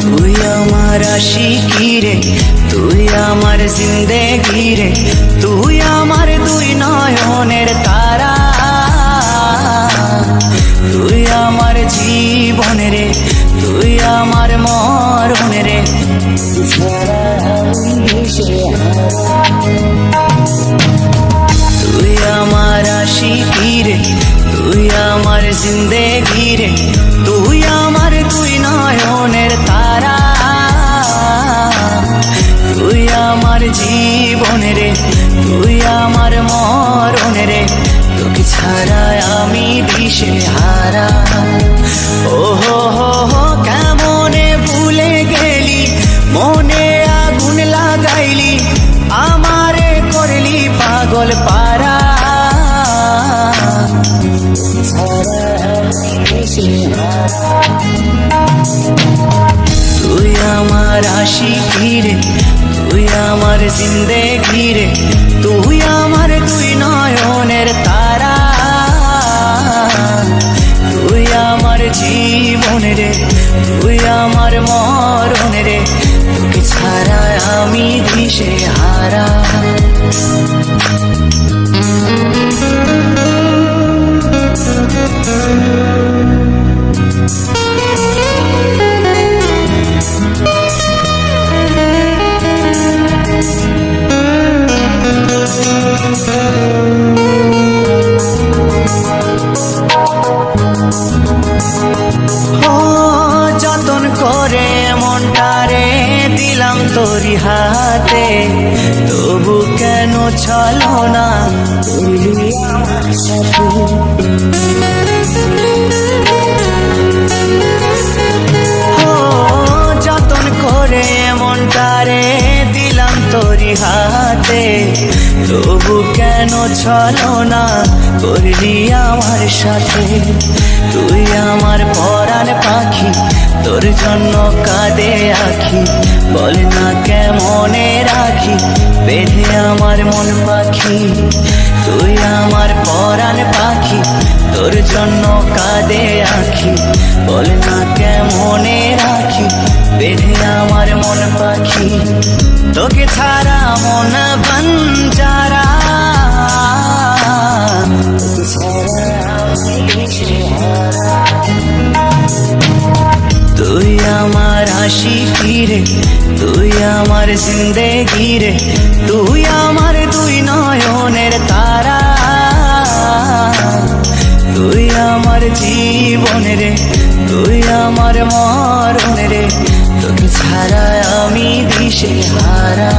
তুই আমার আশিকি রে, তুই আমার জিন্দেগি রে, তুই আমার দুই নয়নের তারা, তুই আমার জীবন রে, তুই আমার মরণ রে। তুই আমার আশিকি রে, তুই আমার জিন্দেগি রে, তুই আমার দুই নয়নের তারা, তুই আমার জীবন রে, তুই আমার মরণ রে। তোকে ছাড়া আমি দিশে হারা। ও হো হো হো কেমনে ভুলে গেলি, মনে আগুন লাগাইলি, আমারে করলি পাগল পারা। তুই আমার আশিকি রে, তুই আমার জিন্দেগি রে, তুই আমার দুই নয়নের তারা, তুই আমার জীবন রে, তুই আমার মরণ রে। তোকে ছাড়া আমি দিশে হারা। যতন করে মনটারে দিলাম তোরি হাতে, তবু কেন চলো না করলি আমার সাথে। যতন করে মনটারে দিলাম তোরি হাতে, তবু কেন চলো না করলি আমার সাথে। তুই আমার পরাণ পাখি, তোর জন্য কাঁদে আখি, বল না কেমনে রাখি বেঁধে আমার মন পাখি। তুই আমার পরাণ পাখি, তোর জন্য কাঁদে আখি, বল না কেমনে রাখি বেঁধে আমার মন পাখি। তোকে ছাড়া মন বঞ্জারা, তুই আমার আশিকি রে, তুই আমার জিন্দেগি রে, তুই আমার দুই নয়নের তারা, তুই আমার জীবন রে, তুই আমার মরণ রে। তোকে ছাড়া আমি দিশে হারা।